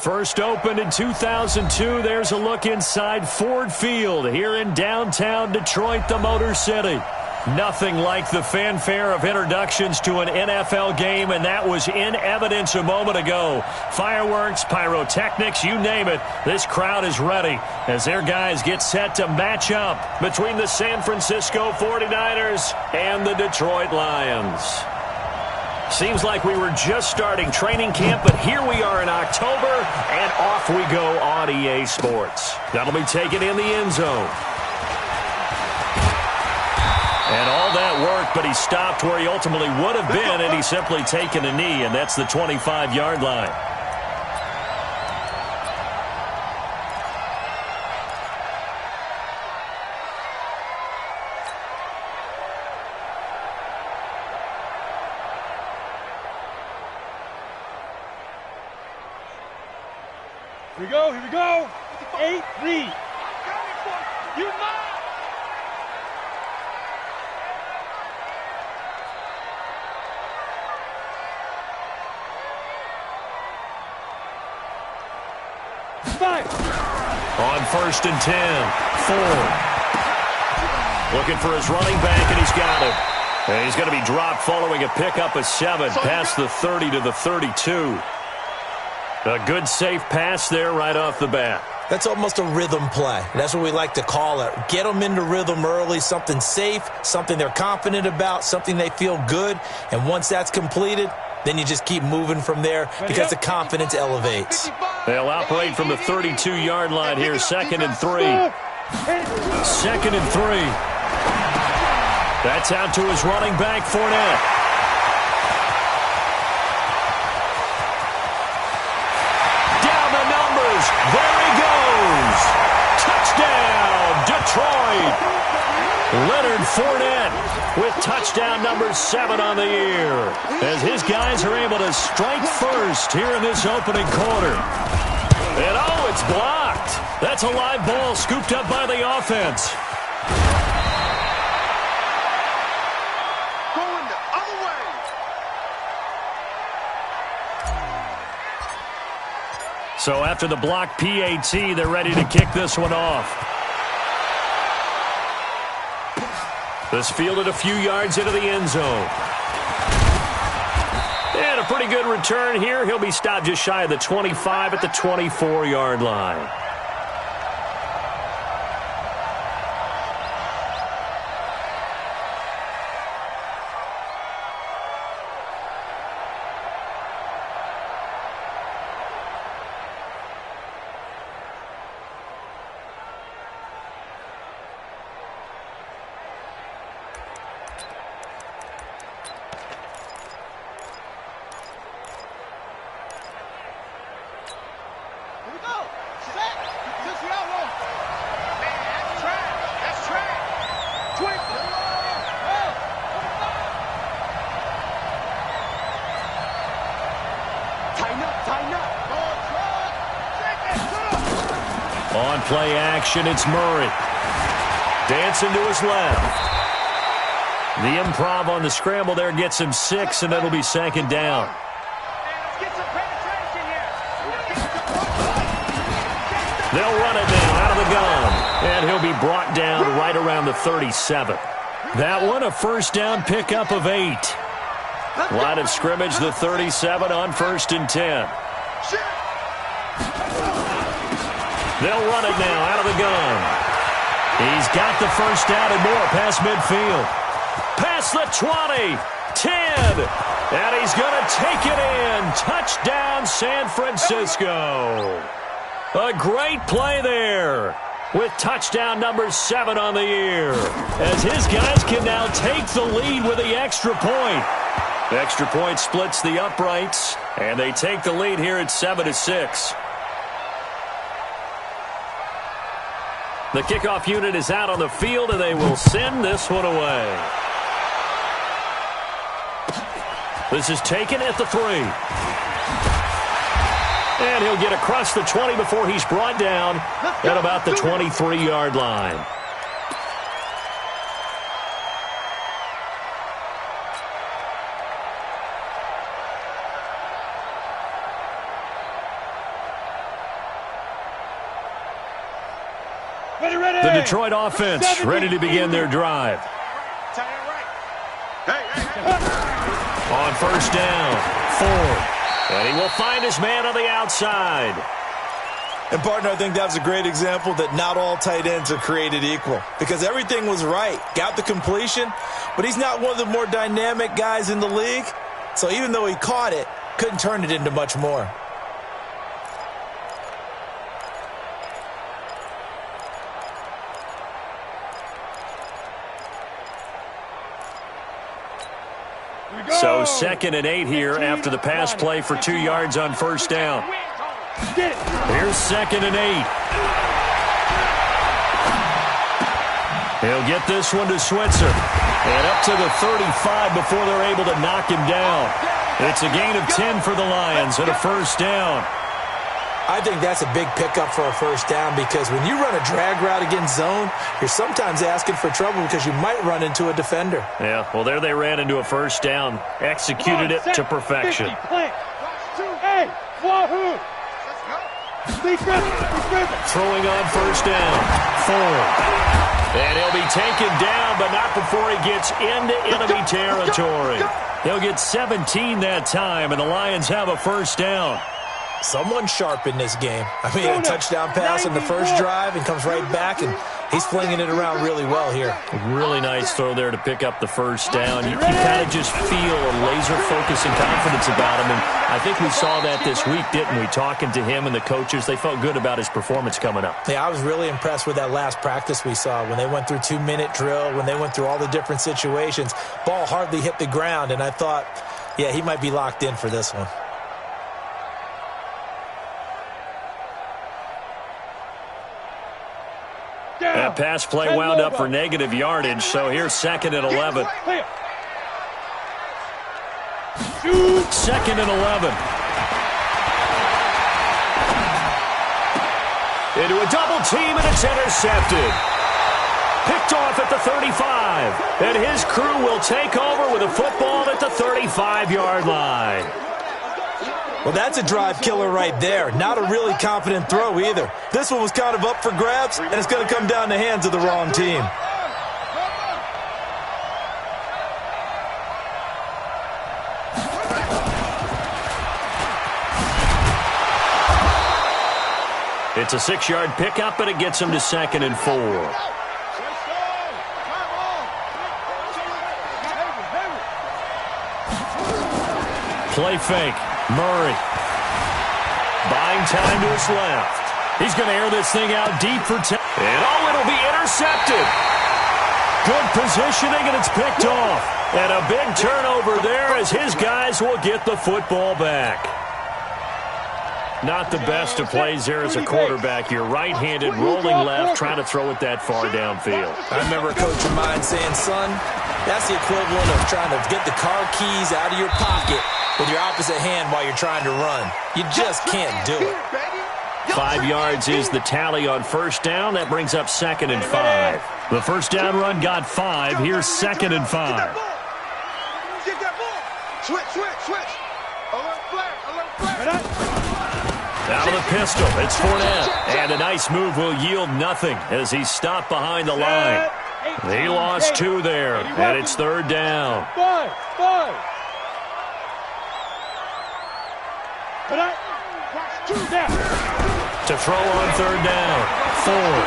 First opened in 2002, there's a look inside Ford Field here in downtown Detroit, the Motor City. Nothing like the fanfare of introductions to an NFL game, and that was in evidence a moment ago. Fireworks, pyrotechnics, you name it. This crowd is ready as their guys get set to match up between the San Francisco 49ers and the Detroit Lions. Seems like we were just starting training camp, but here we are in October, and off we go on EA Sports. That'll be taken in the end zone. And all that work, but he stopped where he ultimately would have been, and he's simply taken a knee, and that's the 25-yard line. Here we go. 8, lead. You mind? On 1st and 10, Ford. Looking for his running back, and he's got him. And he's going to be dropped following a pickup of 7 past the 30 to the 32. A good, safe pass there right off the bat. That's almost a rhythm play. That's what we like to call it. Get them into rhythm early, something safe, something they're confident about, something they feel good. And once that's completed, then you just keep moving from there because the confidence elevates. They'll operate from the 32-yard line here, 2nd and 3. 2nd and 3. That's out to his running back, Fournette. There he goes. Touchdown, Detroit. Leonard Fournette with touchdown number 7 on the year as his guys are able to strike first here in this opening quarter. And oh, it's blocked. That's a live ball scooped up by the offense. Going the other way. So after the block PAT, they're ready to kick this one off. This fielded a few yards into the end zone. And a pretty good return here. He'll be stopped just shy of the 25 at the 24-yard line. On play action, it's Murray. Dancing to his left. The improv on the scramble there gets him 6, and it'll be 2nd down. They'll run it now out of the gun, and he'll be brought down right around the 37. That one, a first down pickup of 8. Line of scrimmage, the 37 on 1st and 10. They'll run it now out of the gun. He's got the first down and more past midfield. Past the 20, 10, and he's going to take it in. Touchdown, San Francisco. A great play there with touchdown number 7 on the year as his guys can now take the lead with the extra point. Extra point splits the uprights, and they take the lead here at 7-6. The kickoff unit is out on the field, and they will send this one away. This is taken at the 3. And he'll get across the 20 before he's brought down at about the 23-yard line. The Detroit offense ready to begin their drive. On first down, Ford. And he will find his man on the outside. And, partner, I think that was a great example that not all tight ends are created equal. Because everything was right. Got the completion, but he's not one of the more dynamic guys in the league. So even though he caught it, couldn't turn it into much more. So 2nd and 8 here after the pass play for 2 yards on first down. Here's 2nd and 8. He'll get this one to Switzer. And up to the 35 before they're able to knock him down. It's a gain of 10 for the Lions and a first down. I think that's a big pickup for a first down because when you run a drag route against zone, you're sometimes asking for trouble because you might run into a defender. Yeah, well, there they ran into a first down. Executed it to perfection. Throwing on first down. Ford. And he'll be taken down, but not before he gets into enemy territory. They'll get 17 that time, and the Lions have a first down. Someone sharp in this game. I mean, a touchdown pass on the first drive and comes right back, and he's flinging it around really well here. Really nice throw there to pick up the first down. You kind of just feel a laser focus and confidence about him, and I think we saw that this week, didn't we? Talking to him and the coaches, they felt good about his performance coming up. Yeah, I was really impressed with that last practice we saw when they went through 2-minute drill, when they went through all the different situations. Ball hardly hit the ground, and I thought, yeah, he might be locked in for this one. That pass play wound up for negative yardage, so here's 2nd and 11. 2nd and 11. Into a double team, and it's intercepted. Picked off at the 35. And his crew will take over with a football at the 35-yard line. Well, that's a drive killer right there. Not a really confident throw either. This one was kind of up for grabs, and it's going to come down the hands of the wrong team. It's a 6-yard pickup, but it gets him to 2nd and 4. Play fake. Murray. Buying time to his left. He's going to air this thing out deep for 10. And it'll be intercepted. Good positioning, and it's picked off. And a big turnover there as his guys will get the football back. Not the best of plays there as a quarterback. You're right-handed, rolling left, trying to throw it that far downfield. I remember a coach of mine saying, son, that's the equivalent of trying to get the car keys out of your pocket with your opposite hand while you're trying to run. You just can't do it. 5 yards is the tally on first down. That brings up 2nd and 5. The first down run got 5. Here's 2nd and 5. Get that ball. Switch. Alert flag. Out of the pistol, it's Fournette. And a nice move will yield nothing as he's stopped behind the line. He lost 2 there, and it's 3rd down. 5. To throw on 3rd down, Ford.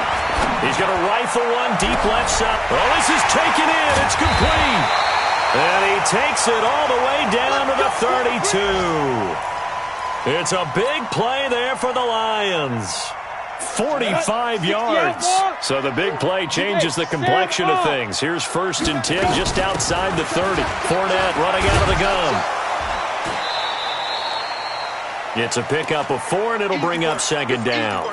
He's going to rifle one deep left side. Oh, this is taken in. It's complete. And he takes it all the way down to the 32. It's a big play there for the Lions. 45 yards. So the big play changes the complexion of things. Here's 1st and 10 just outside the 30. Fournette running out of the gun. It's a pickup of 4, and it'll bring up 2nd down.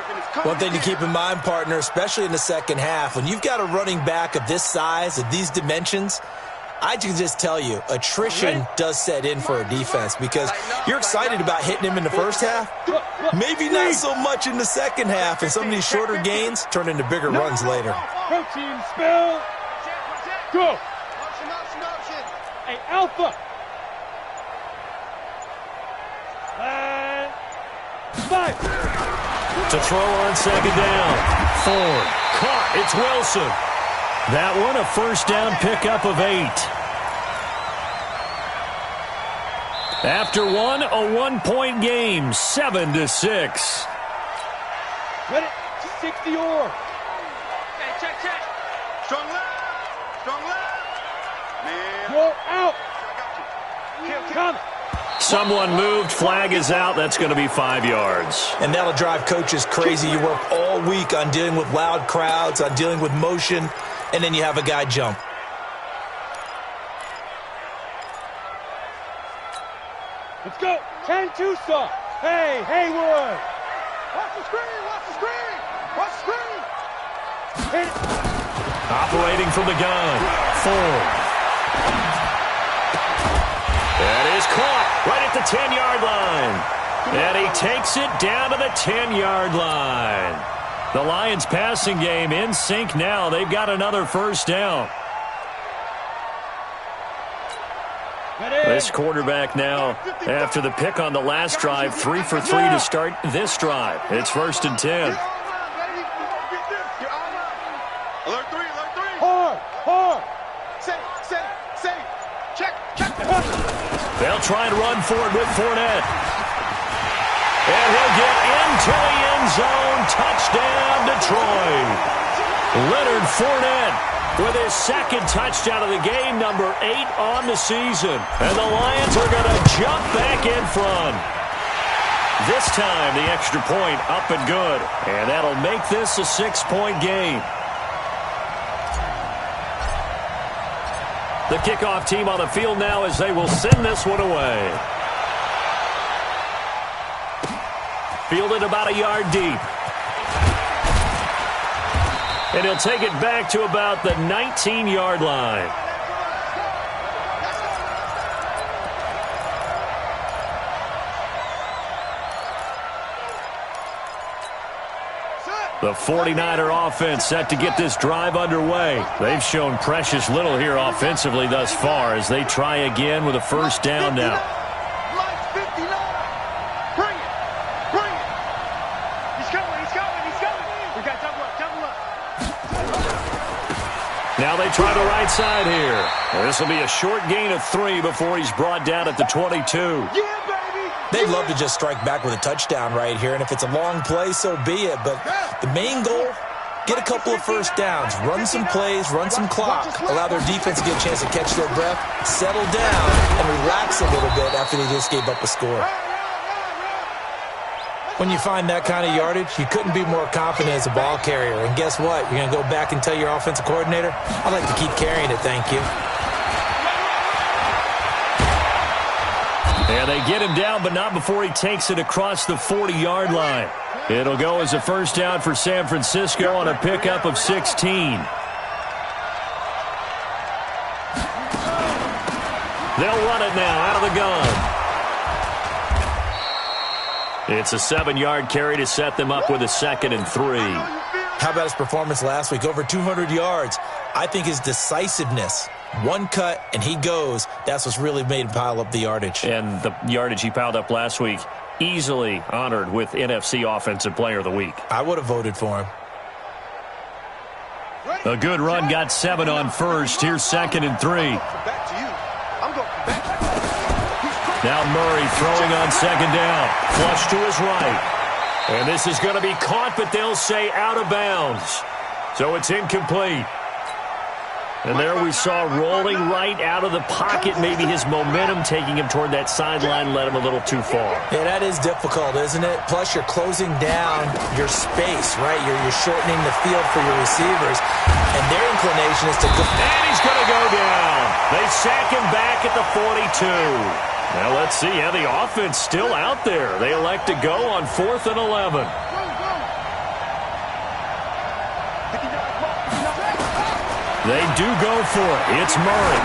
One thing to keep in mind, partner, especially in the second half, when you've got a running back of this size, of these dimensions, I can just tell you, attrition does set in for a defense because you're excited about hitting him in the first half. Maybe not so much in the second half, and some of these shorter gains turn into bigger runs later. Protein spill. Go. Hey, Alpha. And 5. To throw on 2nd down. Ford caught. It's Wilson. That one, a first down pickup of 8. After one, a one-point game, 7-6. Ready? 60 or. Hey, check. Strong left. Man. Go out. Come. Someone moved. Flag is out. That's going to be 5 yards. And that'll drive coaches crazy. You work all week on dealing with loud crowds, on dealing with motion, and then you have a guy jump. Let's go. 10 Tucson. Hey, Haywood. Watch the screen. Hit it. Operating from the gun. Ford. That is caught right at the 10-yard line. And he takes it down to the 10-yard line. The Lions passing game in sync now. They've got another first down. This quarterback now, after the pick on the last drive, 3 for 3 to start this drive. It's 1st and 10. Hard. Check. They'll try and run for it with Fournette. And he'll get into the end zone. Touchdown, Detroit. Leonard Fournette with his second touchdown of the game, number 8 on the season. And the Lions are going to jump back in front. This time, the extra point up and good. And that'll make this a 6-point game. The kickoff team on the field now as they will send this one away. Fielded about a yard deep. And he'll take it back to about the 19-yard line. The 49er offense set to get this drive underway. They've shown precious little here offensively thus far as they try again with a first down now. Bring it. He's coming. We got double up. Now they try the right side here. This will be a short gain of 3 before he's brought down at the 22. They'd love to just strike back with a touchdown right here, and if it's a long play, so be it. But the main goal, get a couple of first downs, run some plays, run some clock, allow their defense to get a chance to catch their breath, settle down, and relax a little bit after they just gave up a score. When you find that kind of yardage, you couldn't be more confident as a ball carrier. And guess what? You're going to go back and tell your offensive coordinator, I'd like to keep carrying it, thank you. And they get him down, but not before he takes it across the 40-yard line. It'll go as a first down for San Francisco on a pickup of 16. They'll run it now out of the gun. It's a 7-yard carry to set them up with a 2nd and 3. How about his performance last week? Over 200 yards. I think his decisiveness, one cut and he goes, that's what's really made him pile up the yardage. And the yardage he piled up last week, easily honored with NFC Offensive Player of the Week. I would have voted for him. A good run, got 7 on first. Here's 2nd and 3. Now Murray throwing on 2nd down. Flush to his right. And this is going to be caught, but they'll say out of bounds. So it's incomplete. And there we saw rolling right out of the pocket. Maybe his momentum taking him toward that sideline led him a little too far. Yeah, that is difficult, isn't it? Plus, you're closing down your space, right? You're shortening the field for your receivers. And their inclination is to go. And he's going to go down. They sack him back at the 42. Now let's see how the offense still out there. They elect to go on 4th and 11. They do go for it. It's Murray.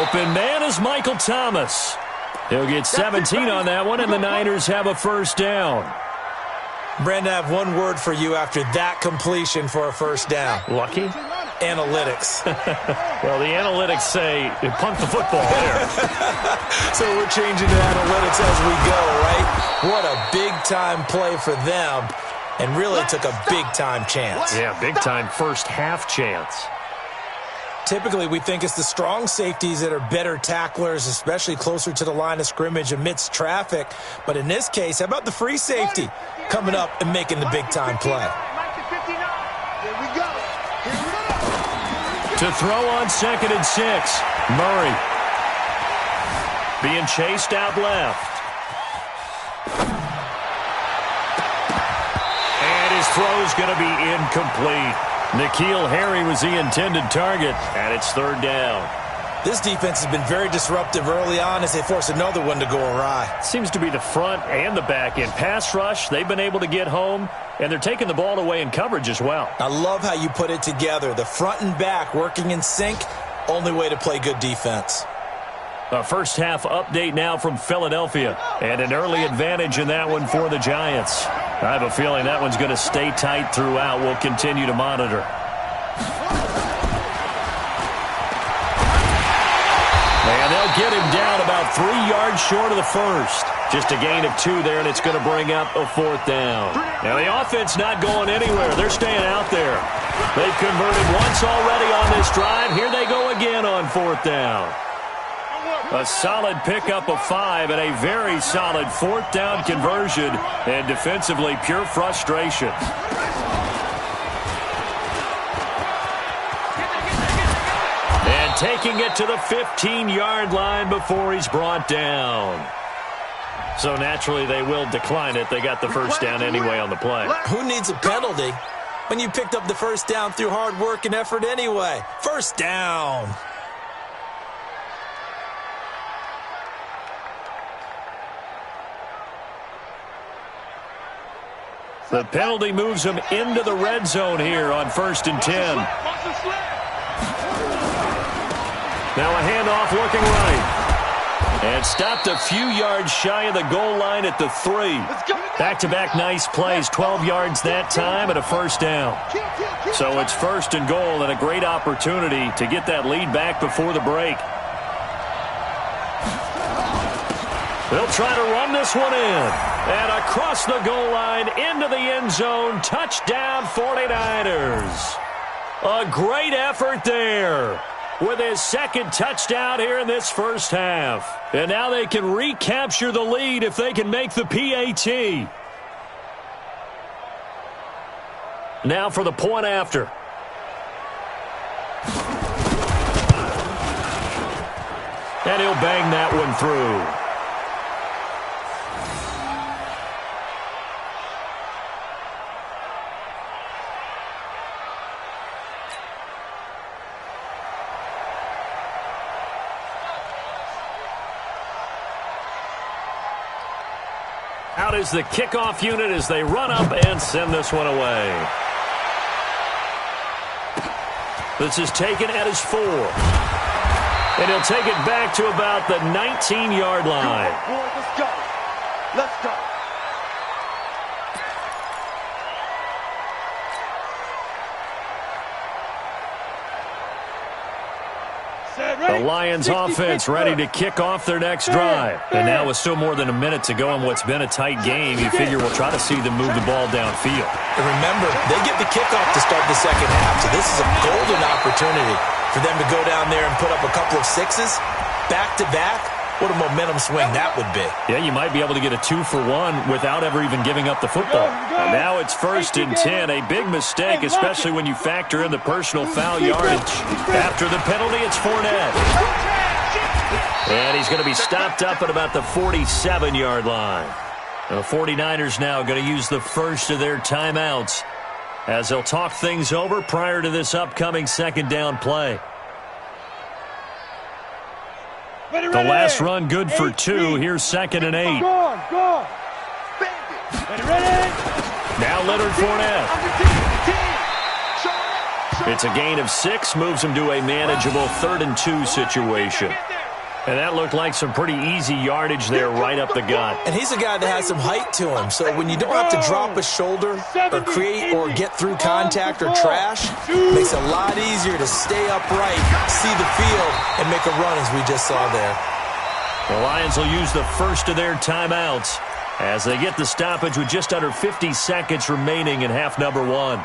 Open man is Michael Thomas. He'll get 17 on that one, and the Niners have a first down. Brandon, I have one word for you after that completion for a first down. Lucky? Analytics. Well, the analytics say punt the football there. So we're changing to analytics as we go, right? What a big-time play for them. and really took a big-time chance. Yeah, big-time first-half chance. Typically, we think it's the strong safeties that are better tacklers, especially closer to the line of scrimmage amidst traffic. But in this case, how about the free safety coming up and making the big-time play? To throw on 2nd and 6, Murray. Being chased out left. And his throw's going to be incomplete. N'Keal Harry was the intended target, and it's 3rd down. This defense has been very disruptive early on as they force another one to go awry. Seems to be the front and the back end. Pass rush, they've been able to get home, and they're taking the ball away in coverage as well. I love how you put it together. The front and back working in sync, only way to play good defense. A first-half update now from Philadelphia, and an early advantage in that one for the Giants. I have a feeling that one's going to stay tight throughout. We'll continue to monitor. And they'll get him down about 3 yards short of the first. Just a gain of 2 there, and it's going to bring up a 4th down. Now, the offense not going anywhere. They're staying out there. They've converted once already on this drive. Here they go again on 4th down. A solid pickup of 5 and a very solid 4th down conversion, and defensively pure frustration. And taking it to the 15-yard line before he's brought down. So naturally they will decline it. They got the first down anyway on the play. Who needs a penalty when you picked up the first down through hard work and effort anyway? First down. The penalty moves him into the red zone here on 1st and 10. Now a handoff looking right. And stopped a few yards shy of the goal line at the 3. Back-to-back nice plays, 12 yards that time and a first down. So it's 1st and goal and a great opportunity to get that lead back before the break. They'll try to run this one in. And across the goal line into the end zone. Touchdown 49ers. A great effort there with his 2nd touchdown here in this first half. And now they can recapture the lead if they can make the PAT. Now for the point after. And he'll bang that one through. Out is the kickoff unit as they run up and send this one away. This is taken at his 4. And he'll take it back to about the 19-yard line. Let's go. Let's go. The Lions offense ready to kick off their next drive. And now with still more than a minute to go in what's been a tight game, you figure we'll try to see them move the ball downfield. And remember, they get the kickoff to start the second half, so this is a golden opportunity for them to go down there and put up a couple of 6s back-to-back. What a momentum swing that would be. Yeah, you might be able to get a 2-for-1 without ever even giving up the football. And now it's 1st and 10. A big mistake, especially when you factor in the personal foul yardage. After the penalty, it's Fournette. And he's going to be stopped up at about the 47-yard line. The 49ers now going to use the first of their timeouts as they'll talk things over prior to this upcoming 2nd down play. The last run good for 2. Here's 2nd and 8. Go on. Ready. Now Leonard Fournette. It's a gain of 6. Moves him to a manageable 3rd and 2 situation. And that looked like some pretty easy yardage there right up the gut. And he's a guy that has some height to him. So when you don't have to drop a shoulder or create or get through contact or trash, it makes it a lot easier to stay upright, see the field, and make a run as we just saw there. The Lions will use the first of their timeouts as they get the stoppage with just under 50 seconds remaining in half number one.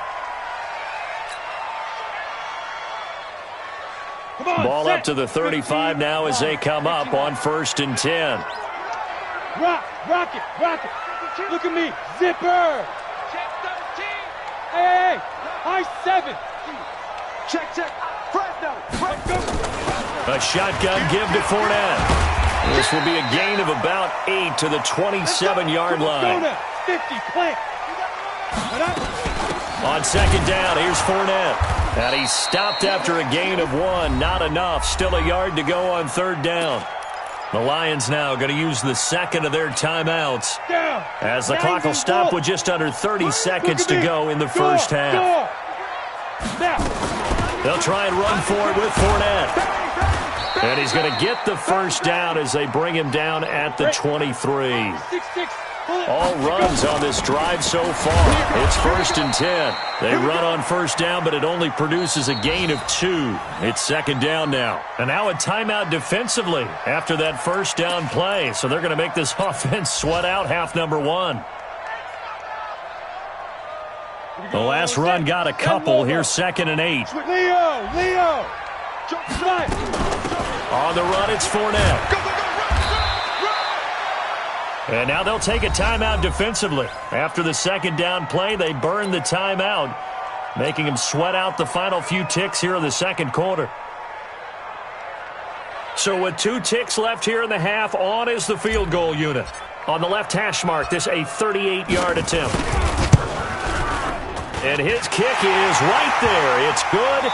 Ball up to the 35 now as they come up on 1st and 10. Rock it. Look at me. Zipper. Hey. High 7. Check. Fresno. A shotgun give to Fournette. This will be a gain of about 8 to the 27-yard line. 50, plant. On 2nd down, here's Fournette. And he's stopped after a gain of 1. Not enough. Still a yard to go on 3rd down. The Lions now going to use the second of their timeouts as the clock will stop with just under 30 seconds to go in the first half. They'll try and run for it with Fournette. And he's going to get the first down as they bring him down at the 23. All runs on this drive so far. It's 1st and 10. They run on 1st down, but it only produces a gain of 2. It's 2nd down now. And now a timeout defensively after that 1st down play. So they're going to make this offense sweat out half number one. The last run got a couple. Here's 2nd and 8. Leo. On the run, it's Fournette. And now they'll take a timeout defensively. After the 2nd down play, they burn the timeout, making them sweat out the final few ticks here in the 2nd quarter. So with 2 ticks left here in the half, on is the field goal unit. On the left hash mark, this a 38-yard attempt. And his kick is right there. It's good.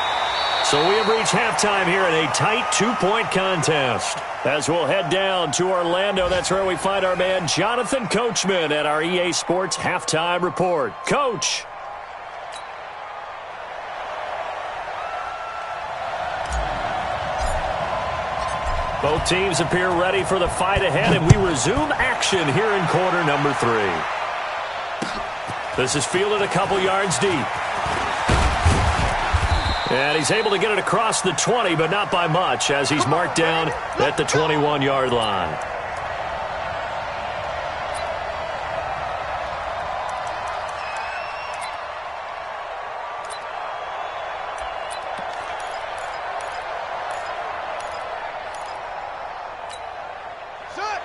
So we have reached halftime here in a tight 2-point contest. As we'll head down to Orlando, that's where we find our man Jonathan Coachman at our EA Sports Halftime Report. Coach. Both teams appear ready for the fight ahead, and we resume action here in quarter number 3. This is fielded a couple yards deep. And he's able to get it across the 20, but not by much, as he's marked down at the 21-yard line.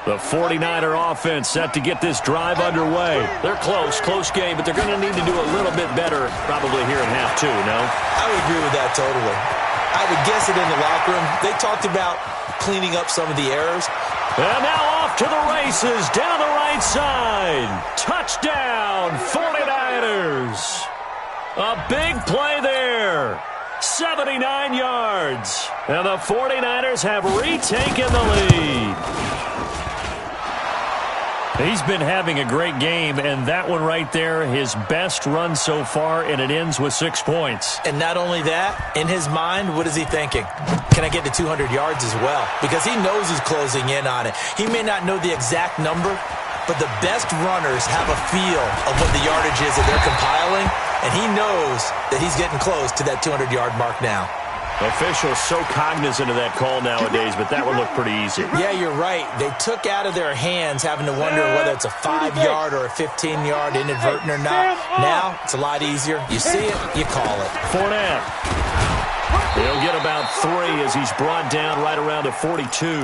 The 49er offense set to get this drive underway. They're close game, but they're going to need to do a little bit better probably here in half 2, no? I would agree with that totally. I would guess it in the locker room. They talked about cleaning up some of the errors. And now off to the races down the right side. Touchdown, 49ers. A big play there. 79 yards. And the 49ers have retaken the lead. He's been having a great game, and that one right there, his best run so far, and it ends with 6 points. And not only that, in his mind, what is he thinking? Can I get to 200 yards as well? Because he knows he's closing in on it. He may not know the exact number, but the best runners have a feel of what the yardage is that they're compiling, and he knows that he's getting close to that 200-yard mark now. Officials so cognizant of that call nowadays, but that one looked pretty easy. Yeah, you're right. They took out of their hands having to wonder whether it's a 5-yard or a 15-yard inadvertent or not. Now, it's a lot easier. You see it, you call it. Fournette. He'll get about 3 as he's brought down right around the 42.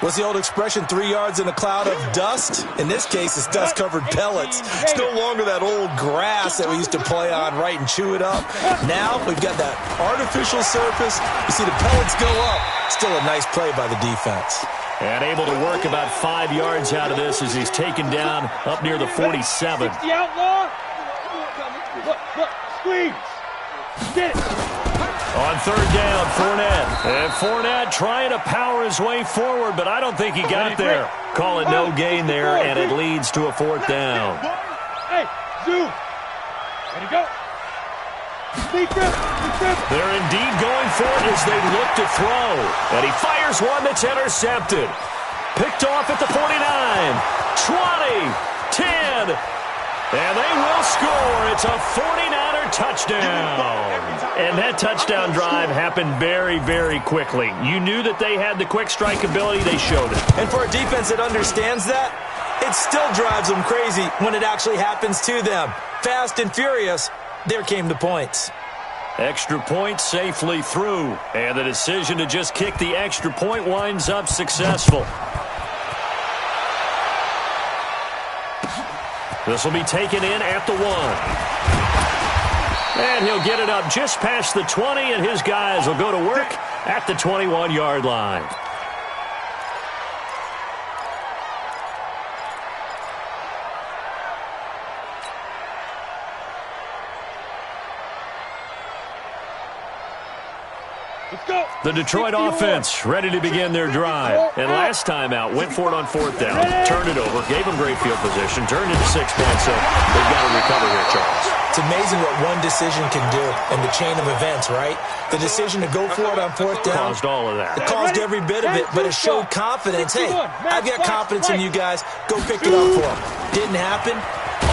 What's the old expression, 3 yards in a cloud of dust? In this case, it's dust-covered pellets. It's no longer that old grass that we used to play on, right, and chew it up. Now we've got that artificial surface. You see the pellets go up. Still a nice play by the defense. And able to work about 5 yards out of this as he's taken down up near the 47. The outlaw. Look, squeeze. Get it. On 3rd down, Fournette. And Fournette trying to power his way forward, but I don't think he got there. Call it no gain there, and it leads to a 4th down. Hey, zoom. Ready, go. They're indeed going for it as they look to throw. And he fires one that's intercepted. Picked off at the 49, 20, 10. And they will score. It's a 49er touchdown. And that touchdown drive happened very, very quickly. You knew that they had the quick strike ability. They showed it. And for a defense that understands that, It still drives them crazy when it actually happens to them. Fast and furious, there came the points. Extra point safely through. And the decision to just kick the extra point winds up successful. This will be taken in at the 1. And he'll get it up just past the 20, and his guys will go to work at the 21-yard line. The Detroit offense ready to begin their drive. And last time out, went for it on 4th down, turned it over, gave them great field position, turned into 6 points, so they've got to recover here, Charles. It's amazing what one decision can do in the chain of events, right? The decision to go for it on 4th down. Caused all of that. It caused every bit of it, but it showed confidence. Hey, I've got confidence in you guys. Go pick it up for them. Didn't happen.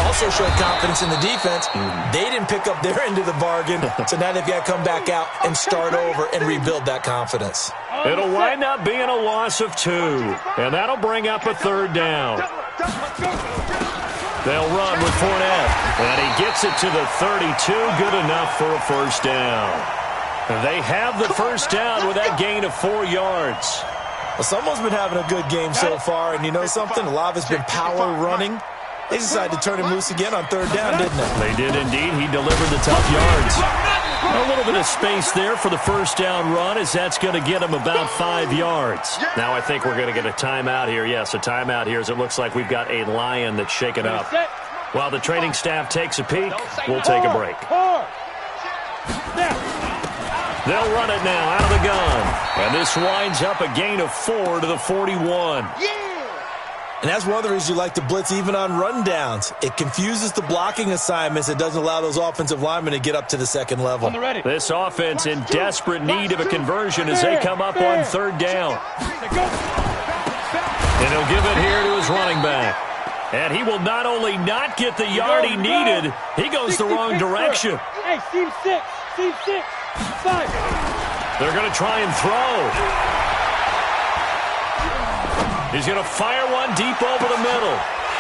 Also showed confidence in the defense. They didn't pick up their end of the bargain, so now they've got to come back out and start over and rebuild that confidence. It'll wind up being a loss of 2, and that'll bring up a 3rd down. They'll run with Fournette, and he gets it to the 32, good enough for a 1st down. They have the 1st down with that gain of 4 yards. Well, someone's been having a good game so far, and you know something? A lot of it's been power running. They decided to turn him loose again on 3rd down, didn't they? They did indeed. He delivered the tough yards. A little bit of space there for the 1st down run, as that's going to get him about 5 yards. Now I think we're going to get a timeout here. Yes, a timeout here, as it looks like we've got a Lion that's shaken up. While the training staff takes a peek, we'll take a break. They'll run it now out of the gun. And this winds up a gain of 4 to the 41. And that's one of the reasons you like to blitz even on rundowns. It confuses the blocking assignments. It doesn't allow those offensive linemen to get up to the 2nd level. This offense in desperate need of a conversion as they come up on 3rd down. And he'll give it here to his running back. And he will not only not get the yard he needed, he goes the wrong direction. Hey, seam 6, 5. They're going to try and throw. He's going to fire one deep over the middle.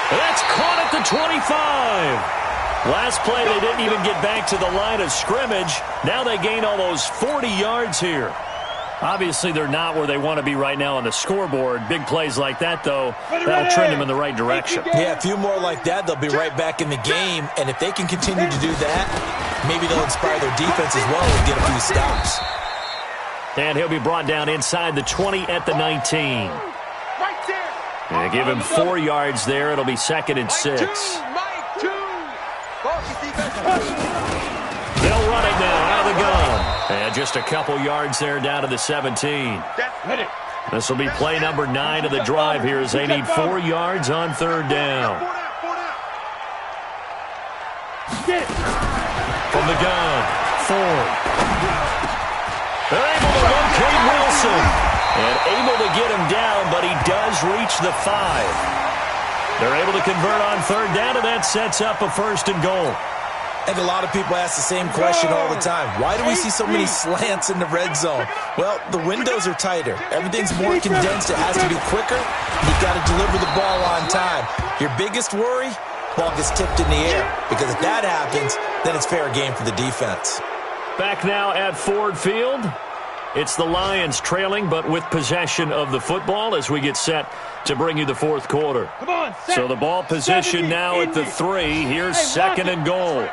That's caught at the 25. Last play, they didn't even get back to the line of scrimmage. Now they gain almost 40 yards here. Obviously, they're not where they want to be right now on the scoreboard. Big plays like that, though, that'll trend them in the right direction. Yeah, a few more like that, they'll be right back in the game. And if they can continue to do that, maybe they'll inspire their defense as well and get a few stops. And he'll be brought down inside the 20 at the 19. And give him 4 yards there. It'll be 2nd and 6. They'll run it now out of the gun. And just a couple yards there down to the 17. This will be play number 9 of the drive here as they need 4 yards on 3rd down. From the gun, Ford. They're able to locate Wilson. And able to get him down, but he does reach the 5. They're able to convert on 3rd down, and that sets up a 1st and goal. And a lot of people ask the same question all the time. Why do we see so many slants in the red zone? Well, the windows are tighter. Everything's more condensed. It has to be quicker. You've got to deliver the ball on time. Your biggest worry, ball gets tipped in the air. Because if that happens, then it's fair game for the defense. Back now at Ford Field. It's the Lions trailing, but with possession of the football as we get set to bring you the 4th quarter. So the ball position now at the 3. Here's 2nd and goal.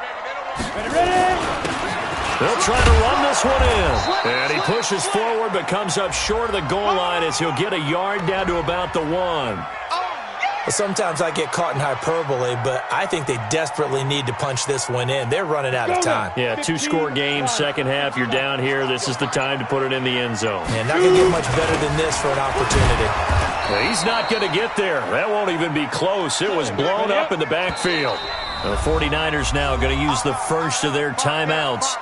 They'll try to run this one in. And he pushes forward but comes up short of the goal line as he'll get a yard down to about the 1. Well, sometimes I get caught in hyperbole, but I think they desperately need to punch this one in. They're running out of time. Yeah, 2-score game, second half. You're down here. This is the time to put it in the end zone. And not going to get much better than this for an opportunity. Well, he's not going to get there. That won't even be close. It was blown up in the backfield. The 49ers now going to use the first of their timeouts.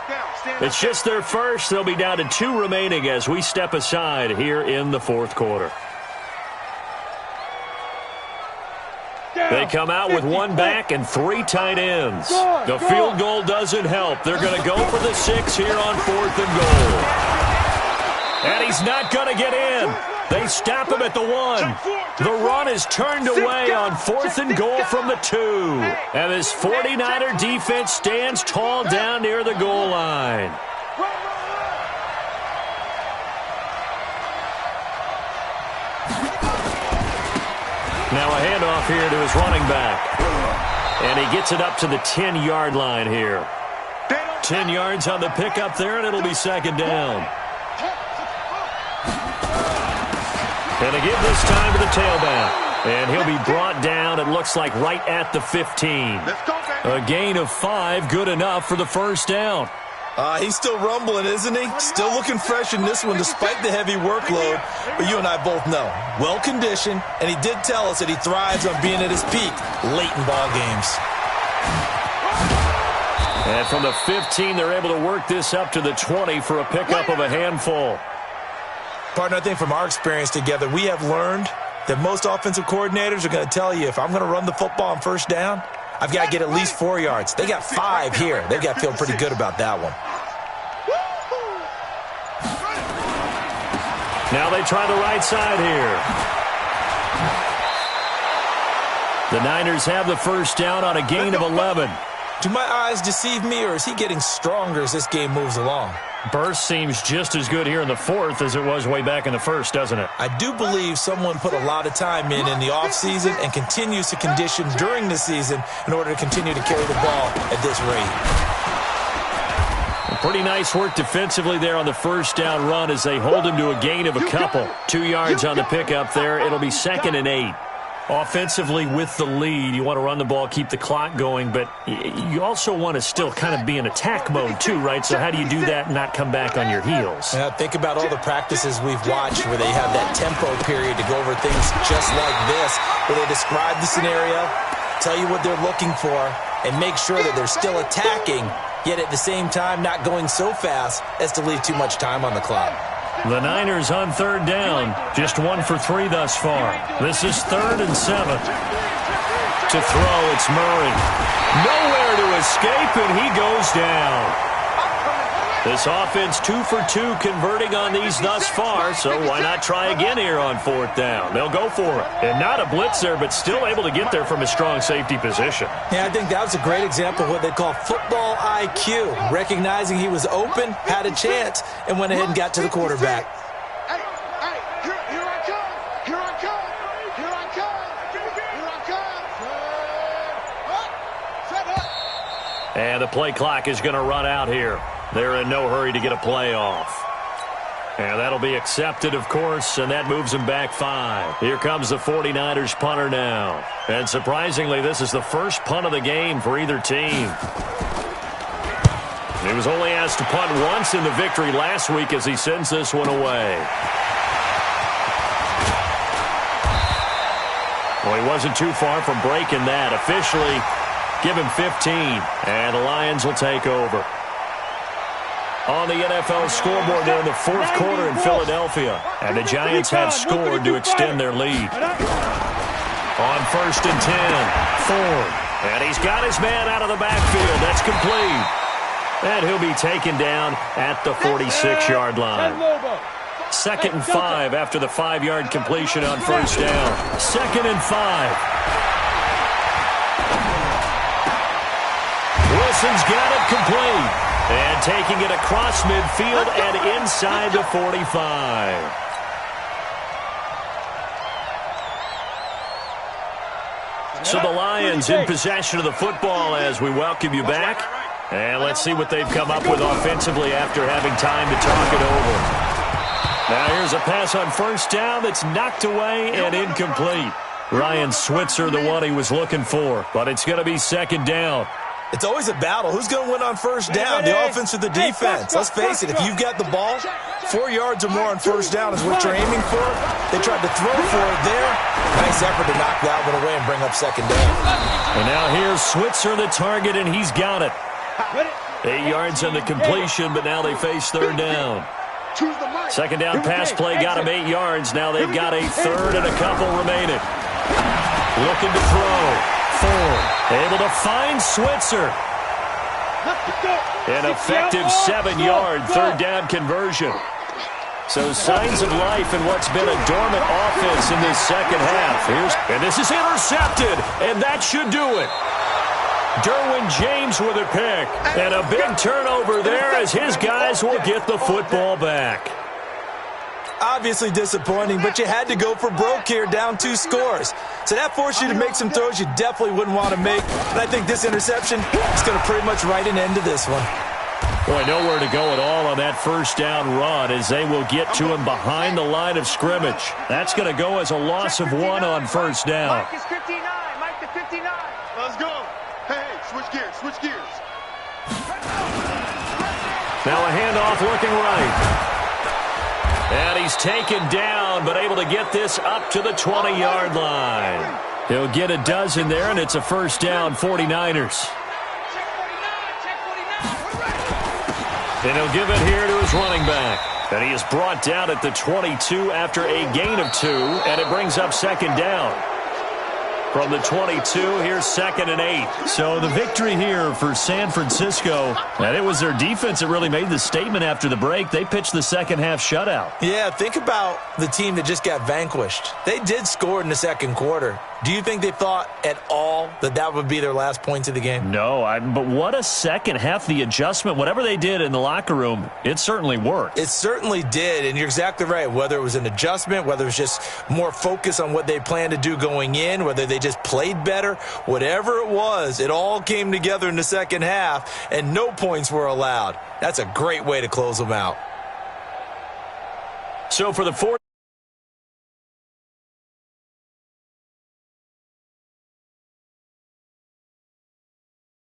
It's just their first. They'll be down to 2 remaining as we step aside here in the 4th quarter. They come out with 1 back and 3 tight ends. The field goal doesn't help. They're going to go for the 6 here on 4th and goal. And he's not going to get in. They stop him at the 1. The run is turned away on 4th and goal from the 2. And this 49er defense stands tall down near the goal line. Now a handoff here to his running back. And he gets it up to the 10-yard line here. 10 yards on the pickup there, and it'll be 2nd down. And again this time to the tailback. And he'll be brought down, it looks like, right at the 15. A gain of 5, good enough for the 1st down. He's still rumbling, isn't he? Still looking fresh in this one despite the heavy workload. But you and I both know, well-conditioned, and he did tell us that he thrives on being at his peak late in ball games. And from the 15, they're able to work this up to the 20 for a pickup of a handful. Partner, I think from our experience together, we have learned that most offensive coordinators are going to tell you, if I'm going to run the football on 1st down, I've got to get at least 4 yards. They got 5 here. They've got to feel pretty good about that one. Now they try the right side here. The Niners have the 1st down on a gain of 11. Do my eyes deceive me, or is he getting stronger as this game moves along? Burst seems just as good here in the 4th as it was way back in the 1st, doesn't it? I do believe someone put a lot of time in the offseason and continues to condition during the season in order to continue to carry the ball at this rate. Pretty nice work defensively there on the 1st down run as they hold him to a gain of a couple. 2 yards on the pickup there. It'll be 2nd and 8. Offensively with the lead, you want to run the ball, keep the clock going, but you also want to still kind of be in attack mode too, right? So how do you do that and not come back on your heels? Yeah, think about all the practices we've watched where they have that tempo period to go over things just like this, where they describe the scenario, tell you what they're looking for, and make sure that they're still attacking, yet at the same time not going so fast as to leave too much time on the clock. The Niners on 3rd down, just 1 for 3 thus far. This is 3rd and 7. To throw, it's Murray. Nowhere to escape, and he goes down. This offense 2 for 2 converting on these thus far, so why not try again here on 4th down? They'll go for it. And not a blitzer, but still able to get there from a strong safety position. Yeah, I think that was a great example of what they call football IQ. Recognizing he was open, had a chance, and went ahead and got to the quarterback. And the play clock is going to run out here. They're in no hurry to get a play off. And that'll be accepted, of course, and that moves them back 5. Here comes the 49ers punter now. And surprisingly, this is the first punt of the game for either team. He was only asked to punt once in the victory last week as he sends this one away. Well, he wasn't too far from breaking that. Officially, give him 15, and the Lions will take over. On the NFL scoreboard there in the 4th quarter in Philadelphia, and the Giants have scored to extend their lead. On 1st and 10, Ford, and he's got his man out of the backfield. That's complete. And he'll be taken down at the 46-yard line. 2nd and 5 after the 5-yard completion on 1st down. 2nd and 5. Wilson's got it complete. And taking it across midfield and inside the 45. So the Lions in possession of the football as we welcome you back. And let's see what they've come up with offensively after having time to talk it over. Now here's a pass on 1st down that's knocked away and incomplete. Ryan Switzer, the one he was looking for, but it's going to be 2nd down. It's always a battle. Who's going to win on 1st down, the offense or the defense? Let's face it, if you've got the ball, 4 yards or more on 1st down is what you're aiming for. They tried to throw for it there. Nice effort to knock that one away and bring up 2nd down. And now here's Switzer, the target, and he's got it. 8 yards on the completion, but now they face 3rd down. 2nd down pass play got him 8 yards. Now they've got a 3rd and a couple remaining. Looking to throw. Ford able to find Switzer. An effective 7-yard 3rd down conversion. So signs of life in what's been a dormant offense in this second half. And this is intercepted, and that should do it. Derwin James with a pick, and a big turnover there as his guys will get the football back. Obviously disappointing, but you had to go for broke here, down 2 scores. So that forced you to make some throws you definitely wouldn't want to make. And I think this interception is going to pretty much write an end to this one. Boy, nowhere to go at all on that first down run as they will get to him behind the line of scrimmage. That's going to go as a loss of 1 on first down. Mike is 59. Mike to 59. Let's go. Hey, switch gears, switch gears. Now a handoff looking right. And he's taken down, but able to get this up to the 20-yard line. He'll get a dozen there, and it's a first down, 49ers. And he'll give it here to his running back. And he is brought down at the 22 after a gain of 2, and it brings up second down. From the 22, here's 2nd and 8. So the victory here for San Francisco, and it was their defense that really made the statement after the break. They pitched the second half shutout. Yeah, think about the team that just got vanquished. They did score in the second quarter. Do you think they thought at all that that would be their last points of the game? No, but what a second half. The adjustment, whatever they did in the locker room, it certainly worked. It certainly did, and you're exactly right. Whether it was an adjustment, whether it was just more focus on what they planned to do going in, whether they just played better, whatever it was, it all came together in the second half, and no points were allowed. That's a great way to close them out. So for the 49ers,